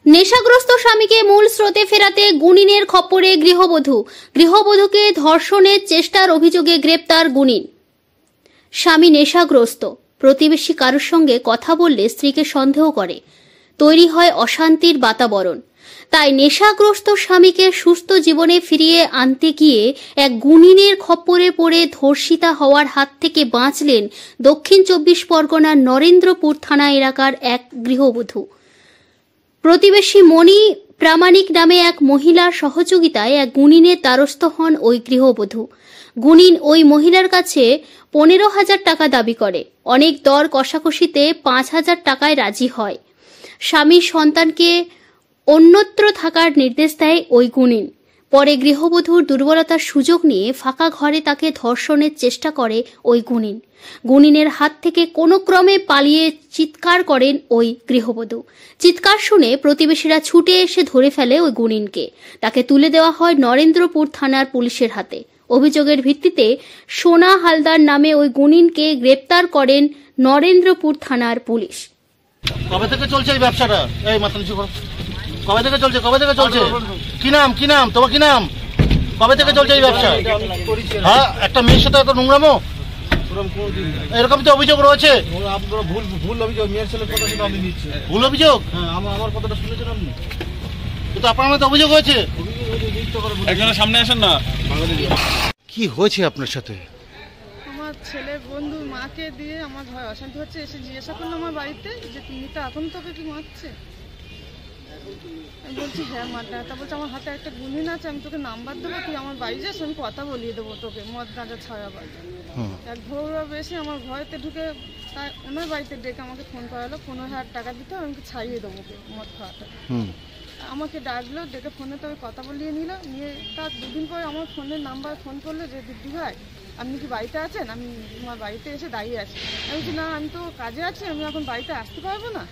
নেশাগ্রস্ত স্বামীকে মূল স্রোতে ফেরাতে গুনিনের খপ্পরে গৃহবধূ। গৃহবধূকে ধর্ষণের চেষ্টার অভিযোগে গ্রেপ্তার গুনিন। স্বামী নেশাগ্রস্ত, প্রতিবেশী কারোর সঙ্গে কথা বললে স্ত্রীকে সন্দেহ করে, তৈরি হয় অশান্তির বাতাবরণ। তাই নেশাগ্রস্ত স্বামীকে সুস্থ জীবনে ফিরিয়ে আনতে গিয়ে এক গুনিনের খপ্পরে পড়ে ধর্ষিতা হওয়ার হাত থেকে বাঁচলেন দক্ষিণ 24 পরগনার নরেন্দ্রপুর থানা এলাকার এক গৃহবধূ। প্রতিবেশী মণি প্রামাণিক নামে এক মহিলার সহযোগিতায় এক গুনিনের দ্বারস্থ হন ওই গৃহবধূ। গুনিন ওই মহিলার কাছে 15,000 টাকা দাবি করে। অনেক দর কষাকষিতে 5,000 টাকায় রাজি হয়। স্বামীর সন্তানকে অন্যত্র থাকার নির্দেশ দেয় ওই গুনিন। পরে গৃহবধূর দুর্বলতার সুযোগ নিয়ে ফাঁকা ঘরে তাকে ধর্ষণের চেষ্টা করে ওই গুনিন। গুনিনের হাত থেকে কোনো ক্রমে পালিয়ে চিৎকার করেন ওই গৃহবধূ। চিৎকার শুনে প্রতিবেশীরা ছুটে এসে ধরে ফেলে ওই গুনিনকে। তাকে তুলে দেওয়া হয় নরেন্দ্রপুর থানার পুলিশের হাতে। অভিযোগের ভিত্তিতে সোনা হালদার নামে ওই গুনিনকে গ্রেপ্তার করেন নরেন্দ্রপুর থানার পুলিশ। কবে থেকে চলছে এই ব্যবসাটা? এই মাথা নিচু করো। কবে থেকে চলছে? কি নাম তোমার? কি নাম? কবে থেকে চলছে এই ব্যবসা? হ্যাঁ, একটা মেয়ের সাথে এত নোংরামো, এরকম তো অভিযোগ রয়েছে। ভুল অভিযোগ, মেয়ের ছেলের কথা শুনে আমি নিচ্ছি। ভুল অভিযোগ? হ্যাঁ, আমার কথাটা শুনেছেন আপনি? কিন্তু আপনার মধ্যে অভিযোগ হয়েছে। একজনের সামনে আসেন না। কি হয়েছে আপনার সাথে? আমার ছেলের বন্ধুর মাকে দিয়ে আমার ঘরে অশান্তি হচ্ছে। এসে জিজ্ঞাসা করলো আমার বাড়িতে যে তুমি তো এখন তোকে কি মারছে? আমি বলছি হ্যাঁ মারটা। তা বলছে আমার হাতে একটা গুনিন আছে, আমি তোকে নাম্বার দেবো, তুই আমার বাড়ি যাস, আমি কথা বলিয়ে দেবো তোকে, মদ গাঁজা ছাড়াবার। এক ভোররা বেশি আমার ঘরেতে ঢুকে তাই ওনার বাড়িতে ডেকে আমাকে ফোন করালো, 15,000 টাকা দিতে আমাকে ছাড়িয়ে দেবো মদ খাওয়াটা। আমাকে ডাকলো, ডেকে ফোনে তো কথা বলিয়ে নিল। নিয়ে তার 2 দিন পরে আমার ফোনের নাম্বার ফোন করলো যে দিদি ভাই আপনি কি বাড়িতে আছেন? আমি তোমার বাড়িতে এসে দাঁড়িয়ে আছি। আমি বলছি না, আমি তো কাজে আছি, আমি এখন বাড়িতে আসতে পারবো না।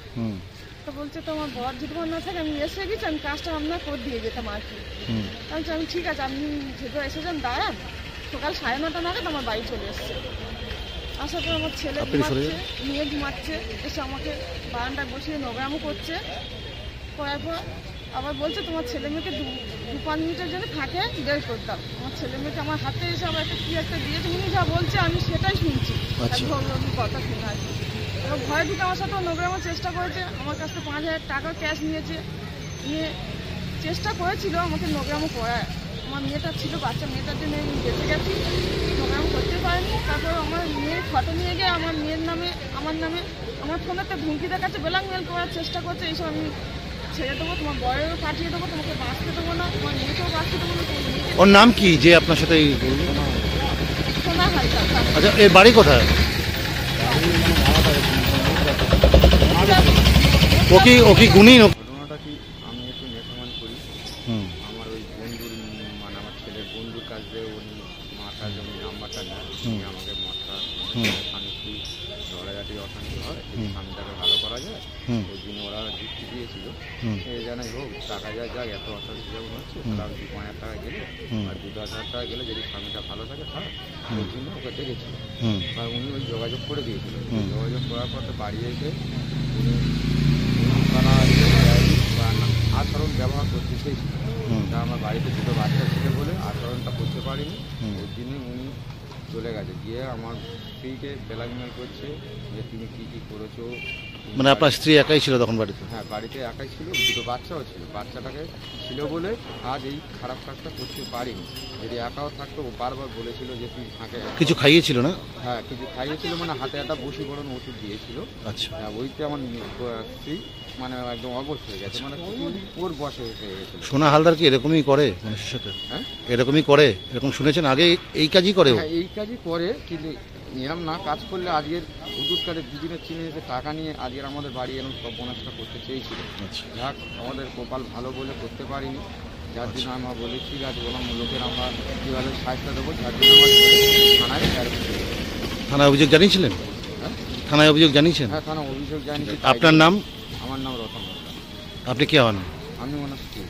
তো বলছে তো আমার বর যদি না থাকে আমি এসে গেছি, আমি কাজটা আপনার করে দিয়ে যেতাম আর কি। আমি ঠিক আছে, আপনি যেহেতু এসেছেন দাঁড়ান। সকাল 9:30 নাগাদ আমার বাড়ি চলে এসছে। আসার পর আমার ছেলে ঘুমাচ্ছে, মেয়ে ঘুমাচ্ছে, এসে আমাকে বারান্দায় বসিয়ে নোংরামো করছে। করার পর আবার বলছে তোমার ছেলে মেয়েকে 2-5 মিনিটের জন্য ফাঁকে বের করে দাও। আমার ছেলে মেয়েকে আমার হাতে এসে আবার একটা কি একটা দিয়েছে, উনি যা বলছে আমি সেটাই শুনছি। কথা শুনে আর কি এবার ভয় ঢুকে আমার সাথে নোংরামোর চেষ্টা করেছে। আমার কাছ থেকে 5,000 টাকা ক্যাশ নিয়েছে। নিয়ে চেষ্টা করেছিল আমাকে নোংরামো করায়। আমার মেয়েটা ছিল, বাচ্চা মেয়েটার জন্য আমি বেঁচে গেছি, নোংরামো করতে পারিনি। তারপর আমার মেয়ের ফটো নিয়ে গিয়ে আমার মেয়ের নামে আমার নামে আমার ফোনেতে ধুমকি দেখাচ্ছে, ব্ল্যাকমেল করার চেষ্টা করছে। এইসব আমি ছেড়ে দেবো, তোমার বরেরও পাঠিয়ে দেবো, তোমাকে বাঁচতে দেবো না, তোমার মেয়েকেও বাঁচতে দেবো না। ওর নাম কি যে আপনার সাথে? সোনা হালদার। আচ্ছা, এর বাড়ি কোথায়? ও কি গুনিন? ঘটনাটা কি, আমি একটু নেশামান করি। আমার ওই বন্ধুর মানে আমার ছেলের বন্ধুর কাছে উনি মাটা জমি নাম্বারটা নেয়, আমাকে মদটা স্বামী স্ত্রী ঝগড়াঝাটি অশান্তি হয়, স্বামীটাকে ভালো করা যায় ওই জন্য ওরা যুক্তি দিয়েছিল। সে জানাই হোক, টাকা যাক এত অশান্তি যেমন হচ্ছে, তাহলে আমি 2-5,000 টাকা গেলে আর 2-10,000 টাকা গেলে যদি স্বামীটা ভালো থাকে থাক, ওই জন্য ওকে ডেকেছিল। আর উনি ওই যোগাযোগ করে দিয়েছিল। যোগাযোগ করার পর তো বাড়ি এসে উনি আচরণ ব্যবহার করতে চেয়েছিল। তা আমার বাড়িতে 2টো বাচ্চা ছিল বলে আচরণটা করতে পারিনি, ওই জন্য উনি চলে গেছে। গিয়ে আমার স্ত্রীকে ব্ল্যাকমেল করছে যে তুমি কী করেছো। মানে আপনার স্ত্রী একাই ছিল তখন বাড়িতে? হ্যাঁ, বাড়িতে একাই ছিল, 2টো বাচ্চাও ছিল। বাচ্চাটাকে ছিল বলে আজ এই খারাপ কাজটা করতে পারিনি। যদি একাও থাকতো ও বারবার বলেছিল যে তুই ফাঁকে। কিছু খাইয়েছিল না? হ্যাঁ, কিছু খাইয়েছিল, মানে হাতে একটা বশীকরণ ওষুধ দিয়েছিল। আচ্ছা, ওইতে আমার স্ত্রী মানে একদম অবশ হয়ে গেছে, মানে ওর বসে হয়ে গেছে। সোনা হালদার কি এরকমই করে মানুষের সাথে? হ্যাঁ, এরকমই করে, এরকম শুনেছেন আগে এই কাজই করে? হ্যাঁ, এই কাজই করে, কিন্তু এরম না কাজ করলে আজকের হুদুদ কার্ডে 2 দিনের চিনে এসে টাকা নিয়ে আজকের আমাদের বাড়ি এরকম সব বনসটা করতে চেয়েছিল। যাক, আমাদের কপাল ভালো বলে করতে পারিনি, যার জন্য আমরা বলেছি আজ বললাম লোকের আমরা কীভাবে সাহায্য দেবো, যার জন্য আমার থানায় থানায় অভিযোগ জানিয়েছিলেন? হ্যাঁ, থানায় অভিযোগ জানিয়েছেন? হ্যাঁ, থানায় অভিযোগ জানিয়েছি। আপনার নাম? আমার নাম রতন। আপনি কে হন? আমি ওনার স্ত্রী।